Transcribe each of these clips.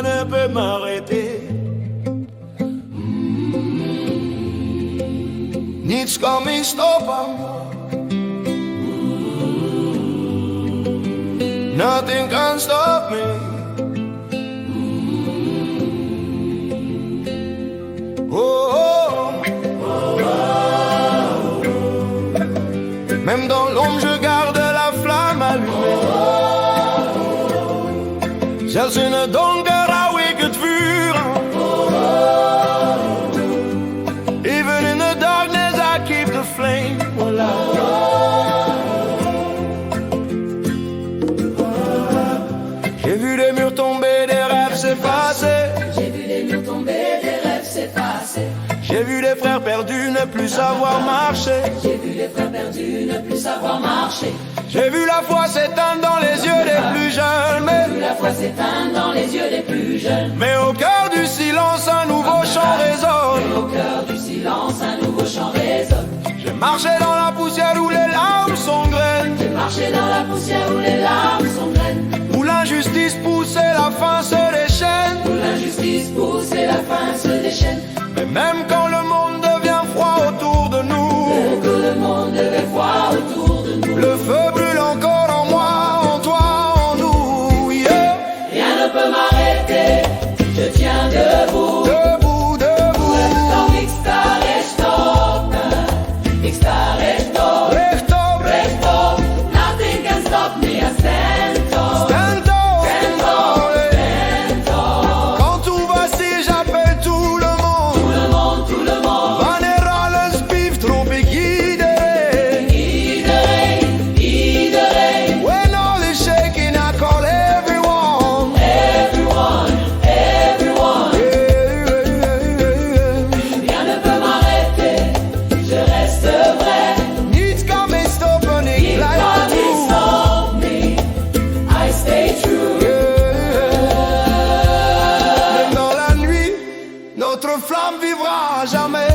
rien ne peut m'arrêter. Niets kan me stoppen. Nothing can stop me. Oh, oh. Même dans l'ombre je garde la flamme allumée. Zelfs in het donker hou ik het vuur aan. Even in the darkness I keep the flame alive. J'ai vu des murs tomber, des rêves s'effacer. J'ai vu des murs tomber, des rêves s'effacer. J'ai vu des frères perdus ne plus savoir marcher. J'ai vu les frères perdus ne plus savoir marcher. J'ai vu la foi s'éteindre dans les yeux des plus jeunes. J'ai vu la foi s'éteindre dans les yeux des plus jeunes. Mais au cœur du silence un nouveau chant résonne. Et au cœur du silence un nouveau chant résonne. J'ai marché dans la poussière où les larmes sont graines. J'ai marché dans la poussière où les larmes sont graines. Où l'injustice pousse et la faim se déchaîne. Où l'injustice pousse et la faim se déchaîne. Mais même quand le monde devient froid autour de nous, que le monde devait froid autour de nous, le feu brûle encore en moi, en toi, en nous, yeah. Rien ne peut m'arrêter, je tiens debout. Debout, debout. Quand X-Star est stop, X-Star est stop, Recht op, recht op. Nothing can stop me, I stand tall. stand tall, Stand tall, stand tall. Quand tout vacille, j'appelle tout le monde. Tout le monde, tout le monde. Wanneer alles pieft, roep ik iedereen. Iedereen, iedereen. When all is shaking, I call everyone. Everyone, everyone. Rien ne peut m'arrêter, je reste vrai. Niets kan me stoppen, ik It blijf can't true. stop me, I stay true. Même dans la nuit, notre flamme vivra jamais.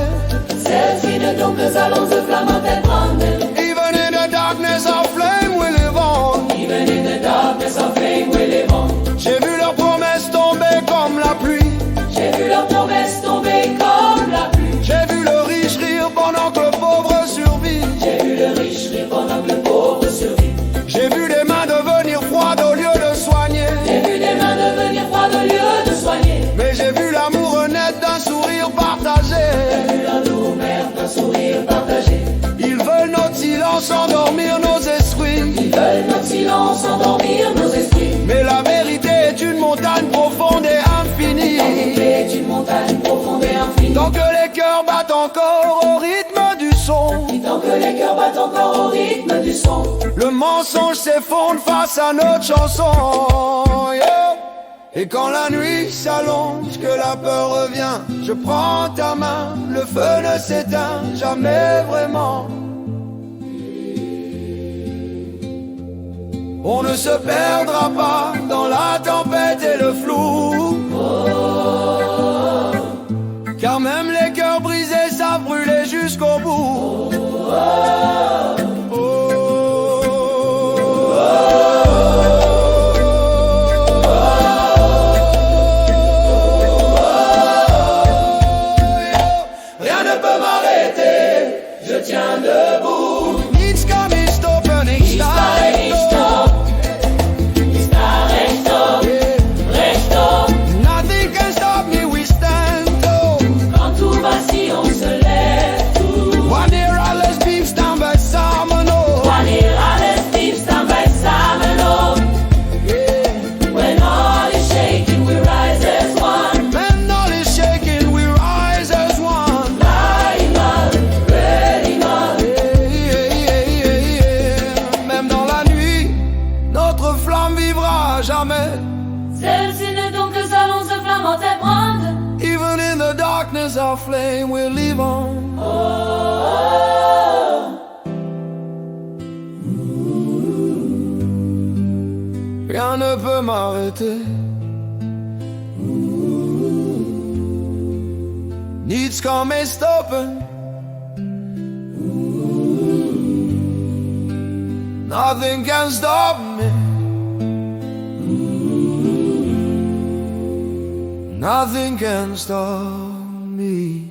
Zelfs in het donker zal onze vlam altijd branden. Even in the darkness, our flame will live on. Even in the darkness our flame will live on. J'ai vu leurs promesses tomber comme la pluie. J'ai vu leurs promesses tomber comme la pluie. J'ai vu le riche rire pendant que le pauvre survit. J'ai vu le riche rire pendant que le pauvre survit. J'ai vu des mains devenir froides au lieu de soigner. J'ai vu des mains devenir froides au lieu de soigner. Mais j'ai vu l'amour honnête d'un sourire partagé. J'ai vu l'amour mère d'un sourire partagé. Ils veulent notre silence endormir nos esprits. Ils veulent notre silence endormir nos esprits. Mais la vérité est une montagne profonde et infinie. La vérité est une montagne profonde et infinie. Tant que les cœurs battent encore au rythme du son, Et tant que les cœurs battent encore au rythme du son, le mensonge s'effondre face à notre chanson, yeah. Et quand la nuit s'allonge, que la peur revient, je prends ta main, le feu ne s'éteint jamais vraiment. On ne se perdra pas dans la tempête et le flou. Car même les cœurs brisés savent brûler jusqu'au bout. rien ne peut m'arrêter, je tiens debout. Niets kan me stoppen, ik sta rechtop. X-Star est stop, recht op. Nothing can stop me, we stand tall. Quand tout vacille, on se lève tout. Wanneer alles pieft, staan wij samen op. Wanneer alles diep staan wij samen op. When all is shaking, we rise as one. When all is shaking, we rise as one. Lying up, ready up. Même dans la nuit, notre flamme vivra jamais. Zelfs in het donker zal onze vlam altijd branden. Even in the darkness, our flame will live on. Rien ne peut m'arrêter. Niets kan me stoppen. Nothing can stop me. Nothing can stop me.